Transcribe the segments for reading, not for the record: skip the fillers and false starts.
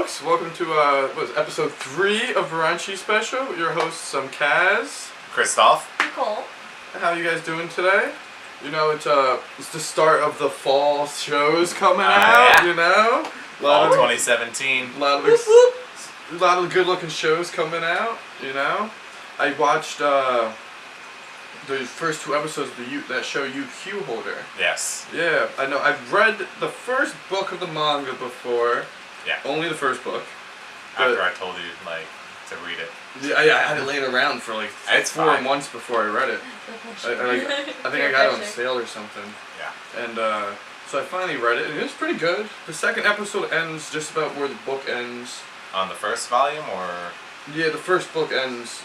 folks. Welcome to episode 3 of Buranchi Special. With your hosts, Kaz, Christoph, Nicole. How you guys doing today? You know, it's the start of the fall shows coming out. Yeah. You know, fall 2017. A lot of good-looking shows coming out. You know, I watched the first 2 episodes of that show UQ Holder. Yes. Yeah, I know. I've read the first book of the manga before. Yeah. Only the first book. After I told you to read it. Yeah, I had it laying around for it's 4 fine. months before I read it. I think I got it on sale or something. Yeah. And so I finally read it, and it was pretty good. The second episode ends just about where the book ends. On the first volume, or? Yeah, the first book ends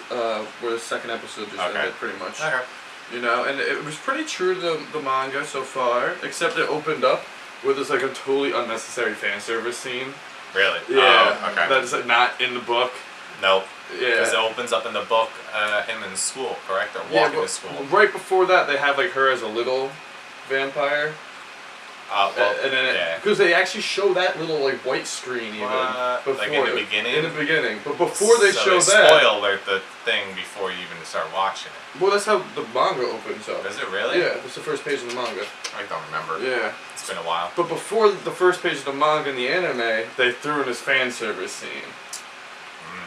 where the second episode just ended, pretty much. Okay. You know, and it was pretty true to the manga so far, except it opened up with this a totally unnecessary fan service scene. Really? Yeah. Oh, okay. That's not in the book. Nope. Yeah. Because it opens up in the book, him in school, correct? Or walking to school. Right before that, they have her as a little vampire. And then because they actually show that little white screen even before, in the beginning. In the beginning, but before they show they that, spoil the thing before you even start watching it. Well, that's how the manga opens up. Is it really? Yeah, it's the first page of the manga. I don't remember. Yeah, it's been a while. But before the first page of the manga in the anime, they threw in this fan service scene.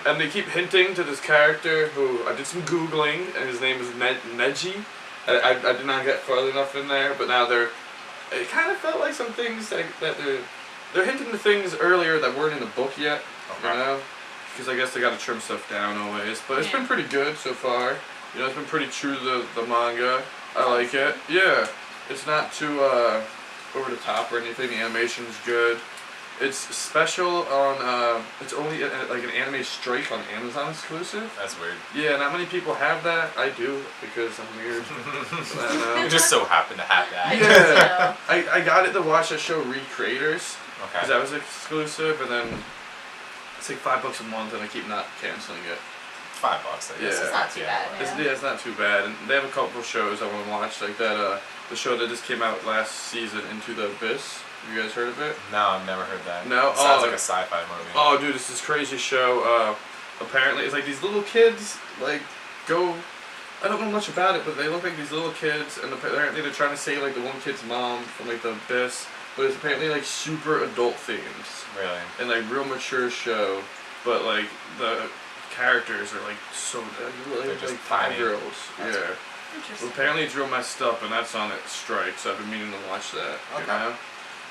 And they keep hinting to this character who I did some googling, and his name is Neji. I did not get far enough in there, but now it kind of felt like some things that they're hinting to things earlier that weren't in the book yet. Okay. You know, because I guess they got to trim stuff down always. But it's been pretty good so far. You know, it's been pretty true to the manga. I like it. Yeah, it's not too over the top or anything. The animation's good. It's special on, it's only an anime strike on Amazon exclusive. That's weird. Yeah, not many people have that. I do, because I'm weird. You just so happen to have that. Yeah. I got it to watch that show Recreators. Okay. Because that was exclusive, and then it's $5 a month, and I keep not canceling it. $5, I guess. Yeah. It's not too bad. It's not too bad. And they have a couple of shows I want to watch, like that, the show that just came out last season, Into the Abyss. Have you guys heard of it? No, I've never heard that. No? It sounds like a sci-fi movie. Oh, dude, it's this crazy show. Apparently, it's these little kids, go... I don't know much about it, but they look like these little kids, and apparently they're trying to save, the one kid's mom from, the abyss. But it's apparently, super adult themes. Really? And, real mature show. But, the characters are, so... They're just 5-year-olds. Tiny. Yeah. Interesting. Well, apparently it's real messed up, and that's on its strike, so I've been meaning to watch that. Okay. You know?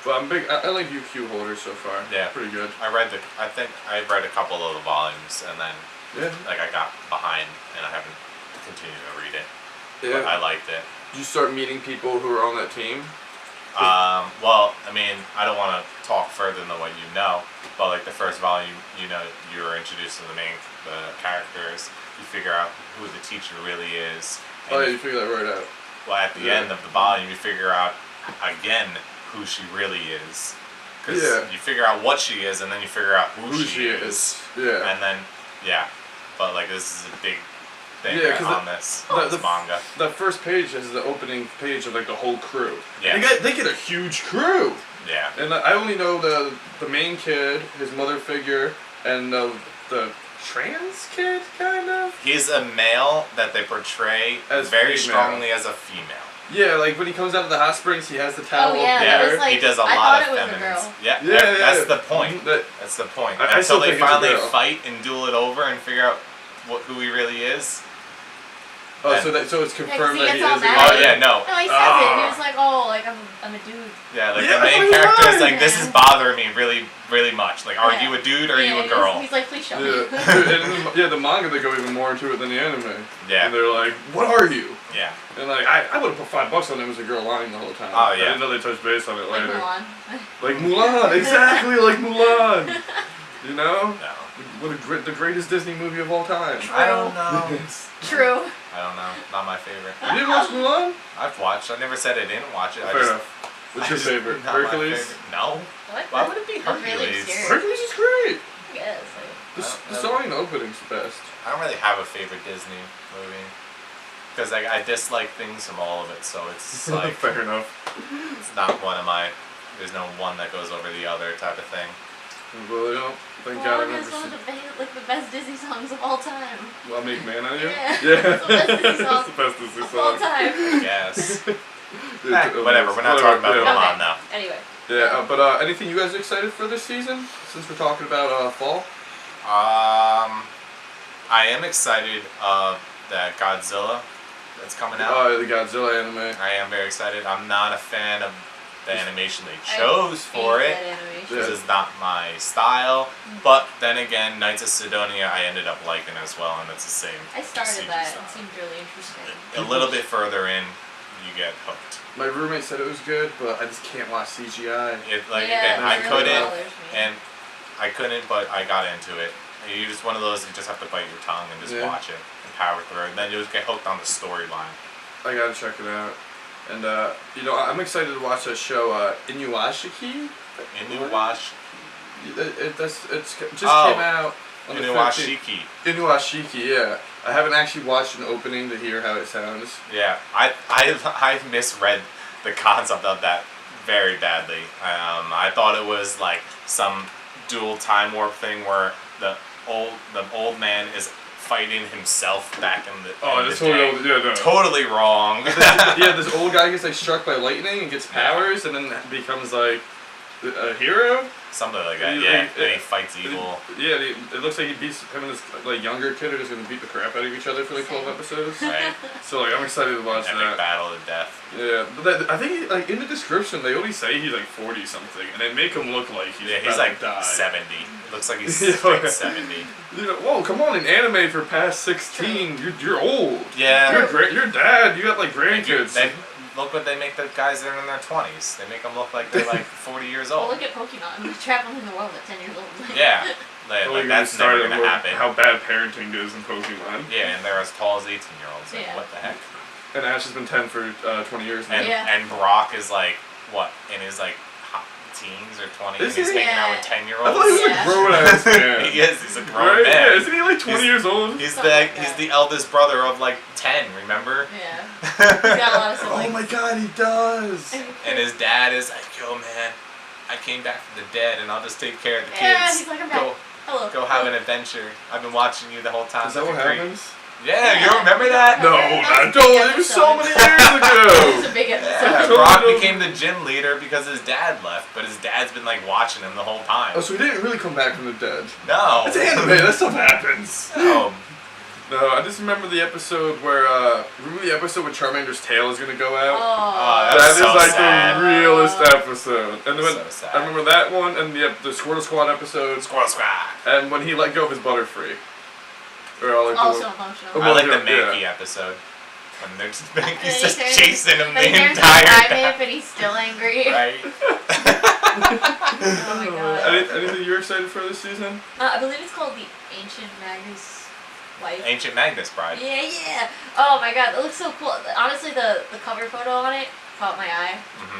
But I'm big. I like UQ Holder so far. Yeah. Pretty good. I think I read a couple of the volumes, and then I got behind, and I haven't continued to read it. Yeah. But I liked it. Did you start meeting people who are on that team? Well, I mean, I don't want to talk further than what you know, but the first volume, you were introduced to the characters. You figure out who the teacher really is. Oh yeah, you figure that right out. Well, at the end of the volume, you figure out again who she really is. Because you figure out what she is, and then you figure out who she is. Yeah. And then, but this is a big thing on this manga. The first page is the opening page of the whole crew. Yeah. They get a huge crew. Yeah. And I only know the main kid, his mother figure, and the trans kid, kind of. He's a male that they portray as very female. strongly as a female. Yeah, when he comes out of the hot springs, he has the towel. Oh yeah, that was he does a lot of feminines. Yeah, that's the point. That's the point. Until they finally fight and duel it over and figure out who he really is. Oh, so it's confirmed that he is a guy. Oh yeah, no. No, he says it. And he was like, "Oh, I'm a dude." Yeah, the main character is this is bothering me really, really much. Are you a dude or are you a girl? He's like, "Please show me." The manga they go even more into it than the anime. Yeah. And they're like, "What are you?" Yeah. And I would have put $5 on it as a girl lying the whole time. Oh yeah. I didn't know they touched base on it later. Like Mulan, exactly like Mulan. You know? No. The greatest Disney movie of all time. I don't know. True. I don't know. Not my favorite. You didn't watch Mulan? I've watched. I never said I didn't watch it. Fair enough. What's your favorite? Hercules? No. What? Why would it be That's really Hercules? serious. Hercules is great. Yes. The song in the opening's the best. I don't really have a favorite Disney movie. Because I dislike things from all of it, so it's Fair enough. It's not one of my... There's no one that goes over the other type of thing. Well, you know, thank God I've never It's one seen. of the best Disney songs of all time. Well, Make Man on You? Yeah. Yeah. It's the best Disney song It's the best Disney of all song. time. Yes. Dude, Whatever. We're not talking about yeah. Mulan now. Anyway. Yeah, but anything you guys are excited for this season? Since we're talking about fall? I am excited that Godzilla that's coming out. Oh, the Godzilla anime. I am very excited. I'm not a fan of the animation they chose for it. This is not my style. But then again, Knights of Sidonia I ended up liking as well, and it's the same. I started CG that. style. It seemed really interesting. A little bit further in, you get hooked. My roommate said it was good, but I just can't watch CGI. Again, it I really couldn't, bothers me. and I couldn't, but I got into it. You're just one of those you just have to bite your tongue and just watch it and power through, and then you'll just get hooked on the storyline. I gotta check it out. And, you know, I'm excited to watch that show, Inuashiki. It just came out on the 15th. Inuashiki. Inuashiki, yeah. I haven't actually watched an opening to hear how it sounds. Yeah, I misread the concept of that very badly. I thought it was like some dual time warp thing where the old man is fighting himself back in the totally wrong. Yeah, this old guy gets like struck by lightning and gets powers, and then becomes like a hero. Something like that. Yeah, and he fights evil. Yeah, it looks like he beats him and this like younger kid are just gonna beat the crap out of each other for like 12 episodes. Right. So like I'm excited to watch Epic that. battle to death. Yeah, but I think like in the description they only say he's like 40 something, and they make him look like he's he's about like to die. 70. It looks like he's straight 70. You know, whoa, come on! In anime for past 16, you're old. Yeah. You're dad. You got like grandkids. Look what they make the guys that are in their 20s. They make them look like they're like 40 years Well, old. look at Pokemon. We're traveling the world at 10 years old. Yeah. Like that's never going to happen. How bad parenting is in Pokemon. Yeah, and they're as tall as 18-year-olds. Like, Yeah. what the heck? And Ash has been 10 for 20 years now. And Brock is like, what, in his like teens or 20s? Is He's he? hanging out with I 10-year-olds. thght he was a grown-ass man. He is. He's a grown Right? man. Yeah, isn't he like 20 years old? He's Something the like that. eldest brother of like 10. Remember? Yeah. He's got a lot of siblings. Oh my god, he does! And his dad is like, yo man, I came back from the dead and I'll just take care of the kids. Yeah, he's like, I'm back. Hello. Go have an adventure. I've been watching you the whole time. Is that what happens? Yeah, you don't remember that? No, I don't. It was so many years It was ago! a big episode. Yeah, Totally Brock don't- became the gym leader because his dad left, but his dad's been like watching him the whole time. Oh, so he didn't really come back from the dead. No. It's anime, that stuff happens. No. No, I just remember the episode where, remember the episode where Charmander's tail is gonna go out? Oh. that That was is so like sad. the realest episode. And then So sad. I remember that one and the Squirtle Squad episode, Squirrel Squad. and when he let go of his Butterfree. Or all like Also the, emotional. I like the yeah. Mankey episode. When they're just, And Mankey's he just turns- chasing him But the he turns entire into time. Crybabe and he's still angry. Right? Oh my god. Anything you're excited for this season? I believe it's called the Ancient Magus Wife. Ancient Magnus Bride. Yeah. Oh my god, it looks so cool. Honestly, the cover photo on it caught my eye.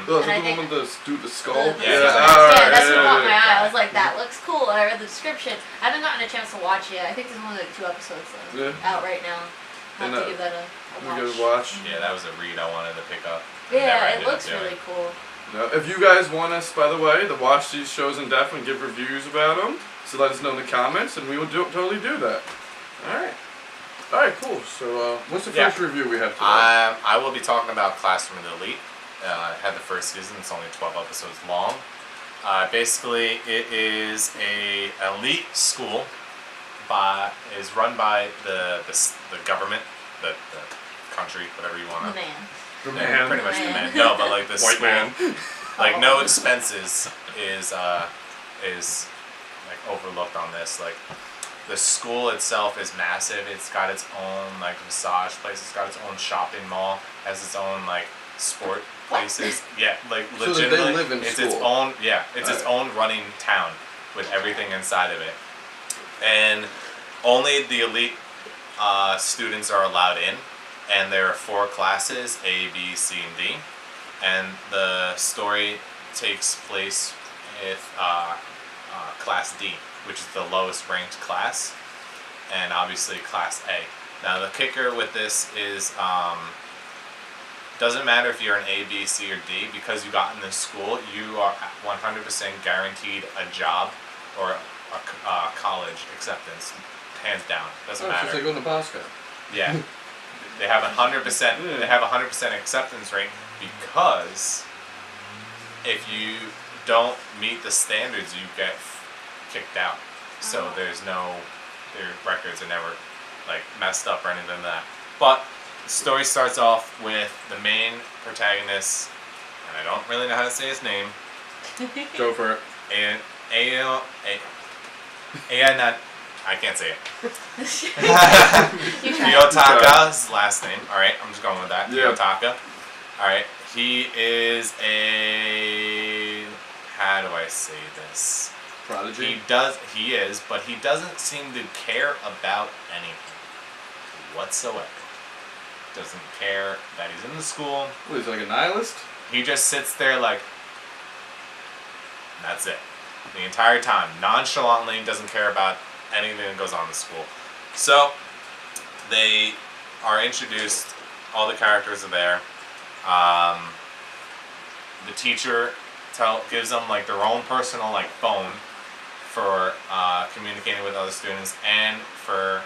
Oh, is And I that the one think- with the skull? Yeah, Yeah, that's what caught my yeah. eye. I was like, that looks cool. And I read the description. I haven't gotten a chance to watch it. I think there's only like 2 episodes out right now. I'll have to give that a We'll give it a watch. watch. Yeah, that was a read I wanted to pick up. Yeah, Never it ended up looks doing really it. cool. Now, if you guys want us, by the way, to watch these shows in depth and give reviews about them, so let us know in the comments, and we will totally do that. All right, cool. So, what's the first review we have today? I will be talking about Classroom of the Elite. It had the first season. It's only 12 episodes long. Basically, it is a elite school. Is run by the government, the country, whatever you want The to. man. The Yeah, man. pretty much the Man. man. No, but like the White school, man. like no expenses is like overlooked on this. Like the school itself is massive. It's got its own like massage place. It's got its own shopping mall. Has its own like sport places. Yeah, like So that they legitimately, live in it's its school. own. Yeah, it's its Alright. own running town with everything inside of it, and only the elite students are allowed in. And there are 4 classes, A, B, C, and D. And the story takes place with Class D, which is the lowest ranked class, and obviously Class A. Now the kicker with this is, doesn't matter if you're an A, B, C, or D, because you got in this school, you are 100% guaranteed a job or a college acceptance, hands down. Doesn't matter. It's just like going to Bosco. Yeah, they have 100%. They have 100% acceptance rate because if you don't meet the standards, you get kicked out. So their records are never like messed up or anything like that. But the story starts off with the main protagonist, and I don't really know how to say his name. Go for it. I can't say it. Kiyotaka's last name. Alright, I'm just going with that. Yeah. Kiyotaka. Alright, he is a... How do I say this? Prodigy? He is, but he doesn't seem to care about anything whatsoever. Doesn't care that he's in the school. What, he's like a nihilist? He just sits there like... That's it. The entire time. Nonchalantly, doesn't care about anything that goes on in the school. So, they are introduced, all the characters are there. The teacher gives them like their own personal like phone for communicating with other students and for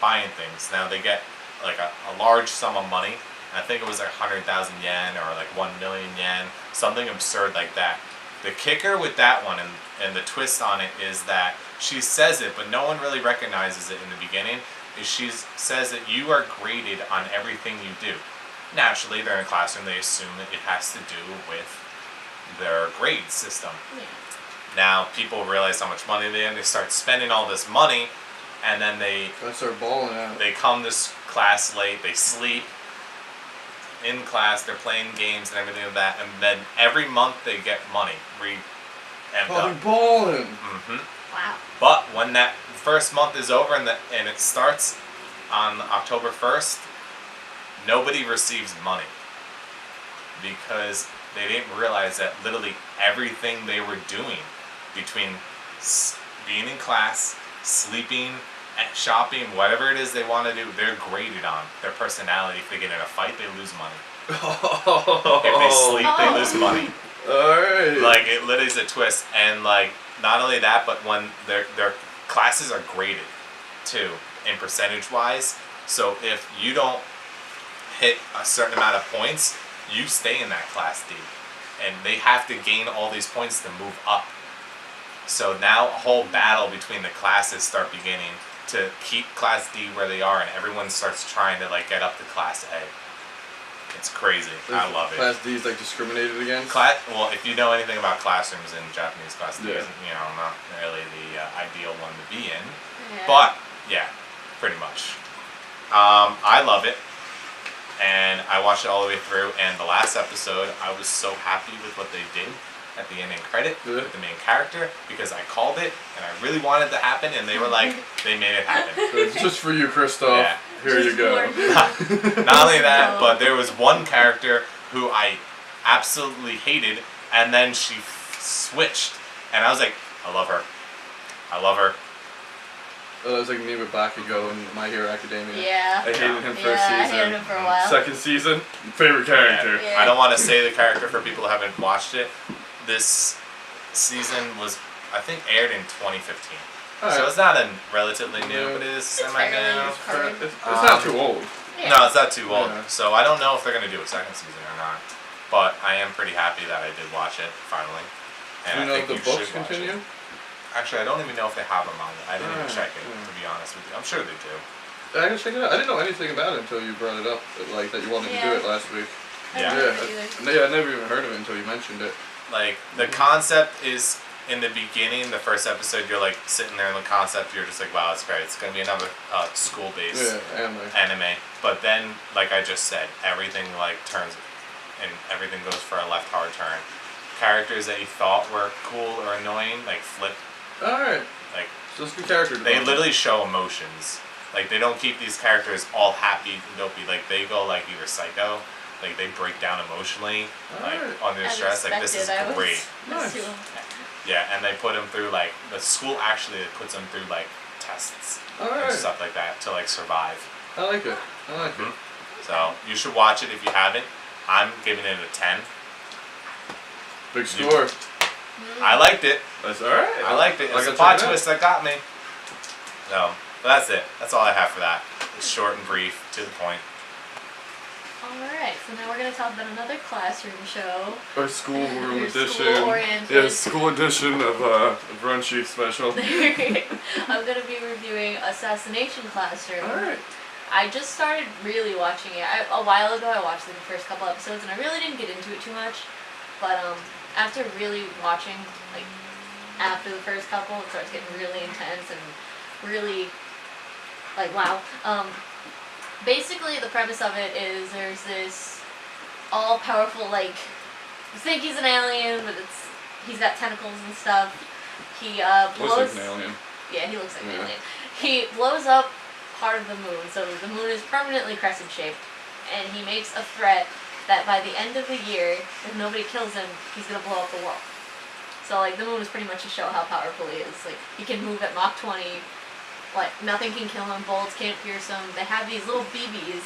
buying things. Now they get like a large sum of money. I think it was like 100,000 yen or like 1 million yen, something absurd like that. The kicker with that one and the twist on it is that she says it, but no one really recognizes it in the beginning, is she says that you are graded on everything you do. Naturally, they're in a classroom, they assume that it has to do with their grade system. Yeah. Now, people realize how much money they have, they start spending all this money, and then they start balling out. They come to class late, they sleep in class, they're playing games and everything like that, and then every month they get money amped up. They're balling. Mm-hmm. Wow. But when that first month is over and it starts on October 1st, nobody receives money because they didn't realize that literally everything they were doing between being in class, sleeping, shopping, whatever it is they want to do, they're graded on. Their personality, if they get in a fight, they lose money. If they sleep, they lose money. Alright. Like, it literally is a twist. And, like, not only that, but when their classes are graded, too, in percentage-wise. So if you don't hit a certain amount of points, you stay in that Class D. And they have to gain all these points to move up. So now a whole battle between the classes start beginning to keep Class D where they are, and everyone starts trying to like get up to Class A. It's crazy. I love it. Class D is like discriminated against? Well, if you know anything about classrooms in Japanese, Class D isn't, not really the ideal one to be in. Yeah. But, yeah, pretty much. I love it. And I watched it all the way through, and the last episode, I was so happy with what they did at the ending credit with the main character, because I called it, and I really wanted it to happen, and they were like, they made it happen. It's just for you, Christoph. Yeah. Here you go. Not only that, but there was one character who I absolutely hated, and then she switched, and I was like, I love her. I love her. It was like me with Bakugo and My Hero Academia. Yeah. I hated him first season. I hated him for a while. Second season, favorite character. Yeah. I don't want to say the character for people who haven't watched it. This season was, I think, aired in 2015. Right. So it's not relatively new, but it is semi-new. It's not too old. Yeah. No, it's not too old. Yeah. So I don't know if they're going to do a second season or not. But I am pretty happy that I did watch it, finally. And do you know if the books continue? Actually, I don't even know if they have them on it. I didn't even check it, to be honest with you. I'm sure they do. I gotta check it out. I didn't know anything about it until you brought it up, like that you wanted to do it last week. I never even heard of it until you mentioned it. Like, the concept is, in the beginning, the first episode, you're like sitting there in the concept, you're just like, wow, it's great. It's gonna be another school-based anime. But then, like I just said, everything like turns, and everything goes for a left hard turn. Characters that you thought were cool or annoying, like flip. Alright. Like, so it's good character development. They literally show emotions. Like, they don't keep these characters all happy and dopey. Like, they go like either psycho, like they break down emotionally, like under stress. Like, this is great. Nice. Yeah, and they put them through like the school actually puts them through like tests and stuff like that to like survive. I like it. it. So you should watch it if you haven't. I'm giving it a 10. Big score. I liked it. That's alright. I liked it. It's the plot twist that got me. No, but that's it. That's all I have for that. It's short and brief, to the point. Alright, so now we're going to talk about another classroom show. Our schoolroom edition. School-oriented. Yeah, school edition of Buranchi Special. I'm going to be reviewing Assassination Classroom. Alright. I just started really watching it. A while ago I watched the first couple episodes and I really didn't get into it too much. But after really watching, like, after the first couple, it starts getting really intense and really, like, wow. Basically, the premise of it is there's this all-powerful, like, you think he's an alien, but he's got tentacles and stuff. He blows... Looks like an alien. Yeah, he looks like an alien. He blows up part of the moon, so the moon is permanently crescent-shaped, and he makes a threat that by the end of the year, if nobody kills him, he's gonna blow up the world. So, like, the moon is pretty much to show how powerful he is. Like, he can move at Mach 20. Like, nothing can kill him, bullets can't pierce him. They have these little BBs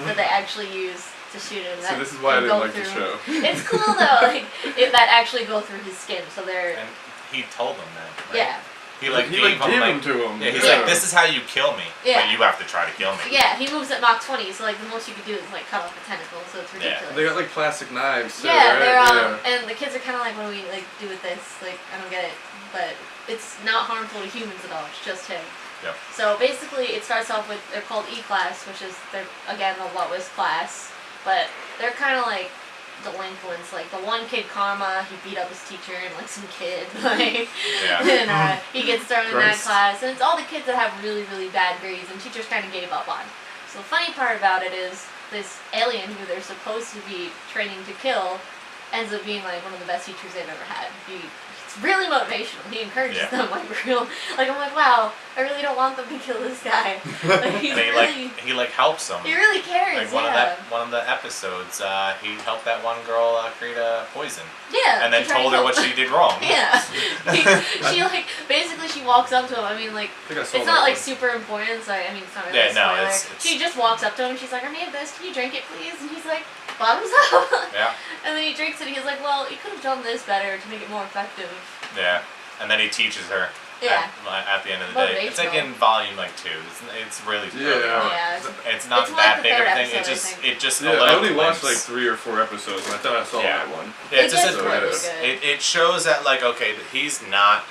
that they actually use to shoot him. So this is why I didn't like the show. It's cool though, like, that actually go through his skin, so they're... And he told them that, right? Yeah. He gave him to him. Yeah, he's like, this is how you kill me, yeah. but you have to try to kill me. Yeah, he moves at Mach 20, so like the most you could do is like cut off a tentacle, so it's ridiculous. Yeah. They got like plastic knives too, yeah, right? they're and the kids are kind of like, what do we like do with this? Like, I don't get it, but it's not harmful to humans at all. It's just him. Yep. So basically, it starts off with they're called E-class, which is they're again the lowest class, but they're kind of like delinquents. Like the one kid, Karma, he beat up his teacher and like some kid, like, and he gets thrown in that class, and it's all the kids that have really really bad grades, and teachers kind of gave up on. So the funny part about it is this alien who they're supposed to be training to kill ends up being like one of the best teachers they've ever had. It's really motivational. He encourages them like real. Like I'm like, wow, I really don't want them to kill this guy. Like, he's and he helps them. He really cares. Like one of the episodes, he helped that one girl create a poison. Yeah. And then told her what she did wrong. Yeah. She like basically she walks up to him. I mean like it's not like super important. So I mean it's not really a spoiler. She just walks up to him. And she's like, I made this. Can you drink it, please? And he's like, bottoms up. Yeah. And then he drinks it and he's like, well, you could have done this better to make it more effective. Yeah. And then he teaches her at the end of the day. It's like in volume 2. It's really it's not that big of a thing. It just I only watched like 3 or 4 episodes and I thought I saw that one. Yeah, it's just it shows that like okay, he's not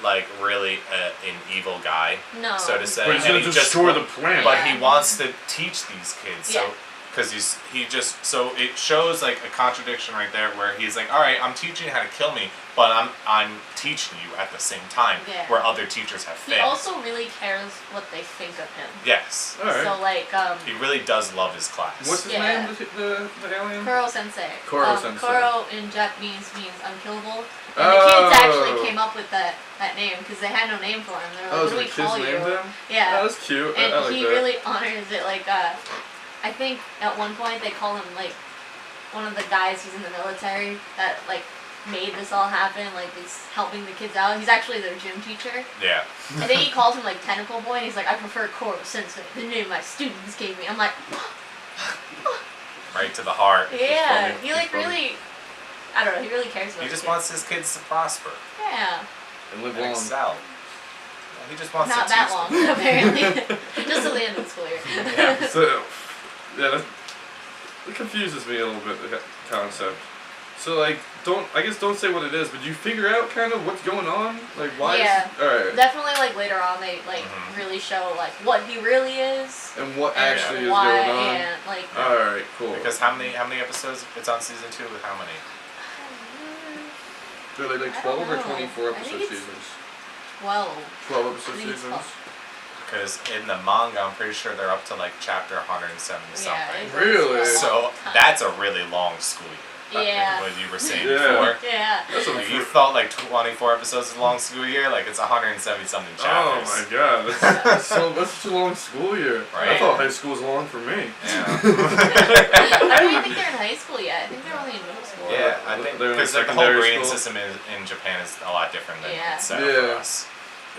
like really an evil guy, so to say. But he's gonna destroy the planet. But he wants to teach these kids, so because so it shows like a contradiction right there where he's like, all right, I'm teaching you how to kill me, but I'm teaching you at the same time where other teachers have failed. He also really cares what they think of him. Yes. All right. So like he really does love his class. What's his name? The alien? Koro Sensei. Sensei. Koro in Japanese means unkillable. And the kids actually came up with that name because they had no name for him. They were like, what do we call you? Yeah. That was cute. And I like he really honors it. Like I think at one point they call him like one of the guys who's in the military that like made this all happen, like he's helping the kids out. He's actually their gym teacher. Yeah. I think he calls him like Tentacle Boy and he's like, I prefer Koro Sensei, the name my students gave me. I'm like right to the heart. Yeah. He like really I don't know, he really cares about He just wants his kids to prosper. Yeah. And live and long. excel. He just wants not to that teach long, them. apparently. Just till the end of the school year. Yeah. So it confuses me a little bit, the concept. So like, don't say what it is, but you figure out kind of what's going on, like why? Yeah. Alright. Definitely, like later on, they like really show like what he really is and what actually is why, going on. And like. Alright, cool. Because how many episodes? It's on season 2 with how many? They're like 12 or 24 episode seasons. 12. 12 episode seasons. Because in the manga, I'm pretty sure they're up to like chapter 170 something. Really? So that's a really long school year. Yeah. What you were saying before. Yeah. Like, you thought like 24 episodes is a long school year, like it's 170 something chapters. Oh my god, that's such a long school year. Right? I thought high school was long for me. Yeah. I don't even think they're in high school yet. I think they're only in middle school. Yeah, I think because like, the whole grading system in Japan is a lot different than it's set up for us.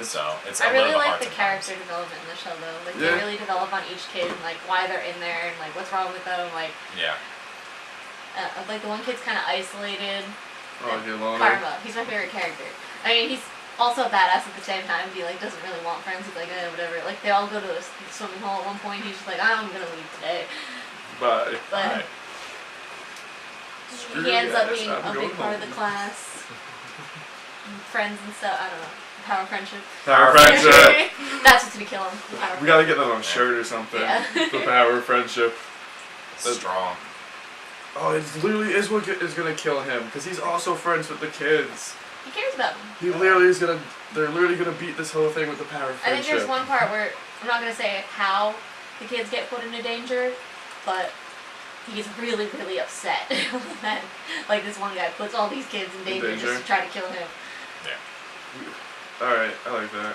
So it's I really like the character development in the show though. Like they really develop on each kid and like why they're in there and like what's wrong with them. Like like the one kid's kind of isolated Oh, Yolanda. Karma. He's my favorite character. I mean, he's also a badass at the same time. He like doesn't really want friends. He's like, whatever. Like they all go to a swimming hole at one point. He's just like, I'm gonna leave today. Bye. But Screw he ends you up guys, being I'm a big going part of home. the class. Friends and stuff. I don't know. Power of friendship. Power of friendship. That's what's gonna kill him. The power of We gotta get that on a shirt or something. Yeah. The power of friendship. Strong. Oh, it literally is what is gonna kill him because he's also friends with the kids. He cares about them. He literally is gonna. They're literally gonna beat this whole thing with the power of I friendship. think there's one part where I'm not gonna say how the kids get put into danger, but he gets really, really upset when like this one guy puts all these kids in danger just to try to kill him. Yeah. All right, I like that.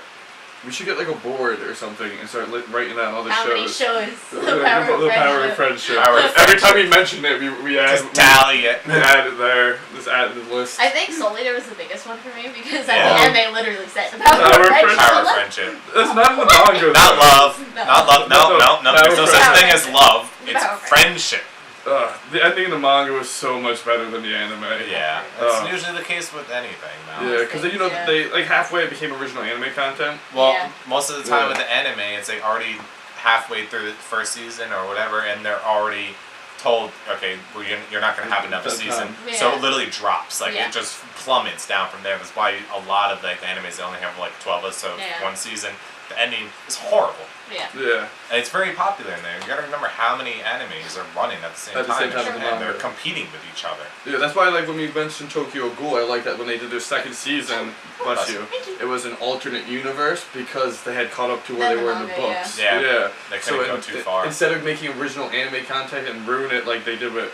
We should get like a board or something and start writing down all the How shows. many shows? The power of friendship. Power of Every time we mention it, we add. Just tally it. We add it there. Just add it to the list. I think Soul Eater was the biggest one for me because Yeah. at the end they literally said the power Power of of friendship. Power of friendship. That's not in the manga. Not though. love. No. Not love. No, no, no. Power There's no such friendship. thing as love. It's Power friendship. The ending in the manga was so much better than the anime. Yeah. That's usually the case with anything now. Yeah, because you know they like halfway it became original anime content. Well, Yeah. most of the time Yeah. with the anime, it's like already halfway through the first season or whatever, and they're already told, okay, well, you're not going to have another That season. time. So Yeah. it literally drops. Like, Yeah. it just plummets down from there. That's why a lot of like the animes, they only have like 12 episodes, Yeah. one season. The ending is horrible. Yeah. Yeah. And it's very popular in there. You gotta remember how many animes are running at the same At the time. same time as the and they're manga. competing with each other. Yeah, that's why like when we mentioned Tokyo Ghoul, I like that when they did their second season, bless you, Thank you. it was an alternate universe because they had caught up to where Than they the were in the manga, books. yeah. They couldn't go in- too far. Instead of making original anime content and ruin it like they did with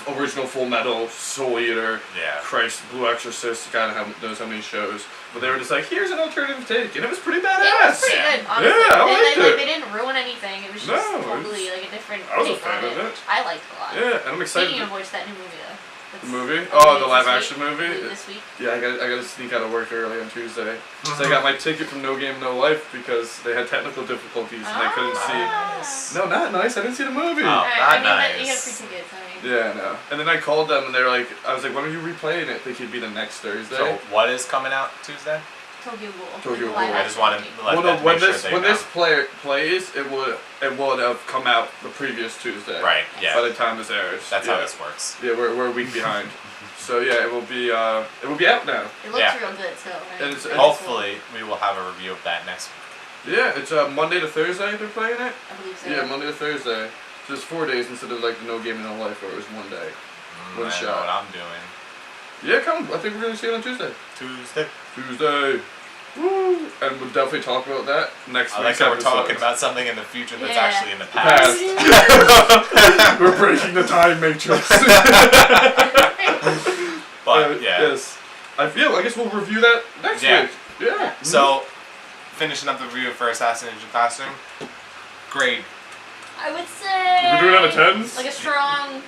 original Full Metal, Soul Eater, Yeah. Christ, Blue Exorcist, God knows how many shows. But they were just like, here's an alternative take, and it was pretty It was badass. pretty Yeah. good, honestly. Yeah, I liked they it. didn't ruin anything. It was just No, totally like a different I was a take fan on of it. I liked it a lot. Yeah, and I'm excited. Speaking of which, that new movie though. The movie? I Oh, believe the it's live this action week. movie? I believe this week. Yeah, I got to sneak out of work early on Tuesday. So I got my ticket from No Game No Life because they had technical difficulties and I couldn't see. Nice. No, not nice. I didn't see the movie. Oh. Alright, not I mean, nice. you got free tickets. I mean. Yeah, no. And then I called them and they were like, I was like, when are you replaying it? They could be the next Thursday. So what is coming out Tuesday? Tokyo Ghoul. Tokyo The live Ghoul. I just wanted action to movie. let well, no, that when make sure this they when know. this plays, it would have come out the previous Tuesday. Right, yeah. By the time this airs. That's yeah. how this works. Yeah, we're a week behind. So yeah, it will be out now. It looks Yeah. real good, so. Right? And it's- Very Hopefully, we will have a review of that next week. Yeah, it's Monday to Thursday they're playing it. cool. I believe so. Yeah, Monday to Thursday. So it's 4 days instead of like the No Game No Life where it was one day. One I shot. know what I'm doing. Yeah, come. I think we're gonna see it on Tuesday. Tuesday. Tuesday. Woo! And we'll definitely talk about that next I like week's that we're episode. talking about something in the future that's Yeah. actually in the Past. past. We're breaking the time matrix. But yeah. Yes. I guess we'll review that next Yeah. week. Yeah. So, finishing up the review for Assassination Classroom. Grade. I would say. We're doing it out of tens? Like a strong. You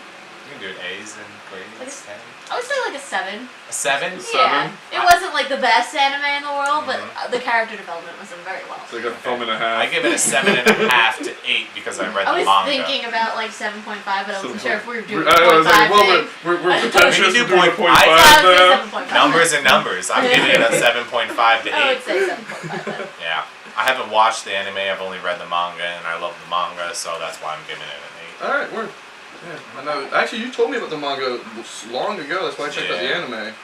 can do it A's and grades. Like a- 10. I would say like a 7. A 7? Yeah. It wasn't like the best anime in the world, but Mhm. the character development was done very well. It's like a thumb and a half. I give it a 7.5 to 8 because I read I the was manga. thinking about like 7.5, but I wasn't sure if we were doing I was like, 0.5 well, thing. we're I pretentious. We can We're do doing a 0.5. 0.5 I would say now. 7.5. Numbers and numbers. I'm giving it a 7.5 to 8. I would say 7.5 then. Yeah. I haven't watched the anime, I've only read the manga, and I love the manga, so that's why I'm giving it an 8. Alright, word. Yeah, I know. Actually, you told me about the manga long ago. That's why I checked out the Yeah. anime. It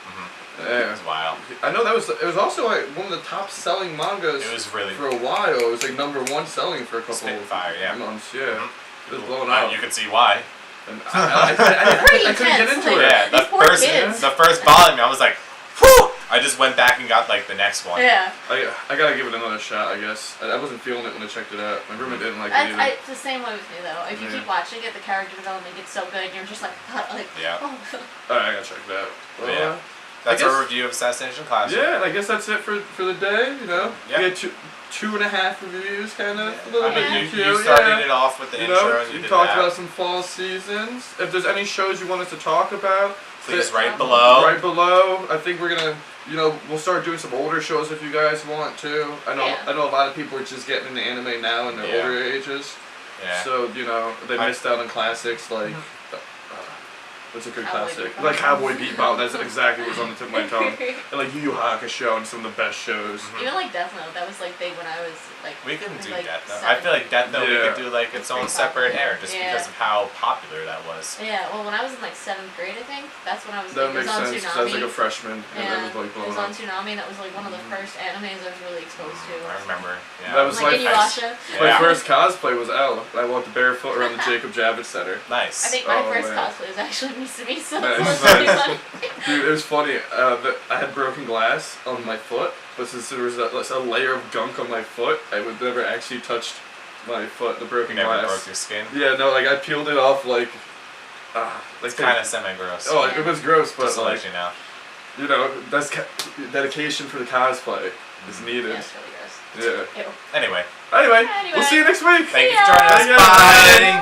Yeah. was wild. I know it was also like one of the top selling mangas It was really for a while. It was like #1 selling for a couple Spitfire, yeah. months. Yeah, Mhm. it was blowing up. You can see why. And I couldn't get intense, into like- it. Yeah, These poor kids. the first volume, I was like, whew! I just went back and got like the next one. Yeah. I gotta give it another shot. I guess I wasn't feeling it when I checked it out. My roommate didn't like it either. It's the same way with me though. If you Yeah. keep watching it, the character development gets so good, and you're just like, Yeah. oh. Alright, I gotta check it out. Well, Yeah. That's I our guess- review of Assassination Classroom. Yeah, and I guess that's it for the day. You know, Yeah. we had two and a half reviews, kind of a I little mean, bit you cute. started yeah. it off with the You intro know, and you you did talked that. about some fall seasons. If there's any shows you want us to talk about, Please that- write below. right below. I think we're gonna, we'll start doing some older shows if you guys want to. I know, Yeah. I know a lot of people are just getting into anime now in their Yeah. older ages, Yeah. so they missed out on classics like What's a good Cowboy classic? Bebop. Like Cowboy Bebop. That's exactly what's on the tip of my tongue. And like Yu Yu Hakusho and some of the best shows. Even like Death Note, that was like big when I was like. We can do like Death Note. I feel like Death Note we Yeah. could do like its It's own pretty separate popular. era just Yeah. because of how popular that was. Yeah, well, when I was in like 7th grade, I think that's when I was. That Like, makes it was on sense. 'Cause I was Toonami. like a freshman, and Yeah, that was like it blowing was on up. Toonami. That was like one of the first animes I was really exposed to. I remember. Yeah. That was like like Inuyasha. My Yeah. first cosplay was L. I walked barefoot around the Jacob Javits Center. Nice. I think my Oh, first man. cosplay was actually Misa Misa. Nice. So it's really funny. Dude, it was funny. I had broken glass on my foot, but since there was a layer of gunk on my foot, I would never actually touched my foot, the You broken never glass. broke your skin. Yeah, no, like I peeled it off like It's kind of semi-gross. Oh, it was gross, but Just to like let you know. you know, that's dedication for the cosplay is needed. Yeah, it's really gross. Yeah. Ew. Anyway, Anyway, Anyway. we'll see you next week. thank you See for ya. joining us. Bye, guys. Bye.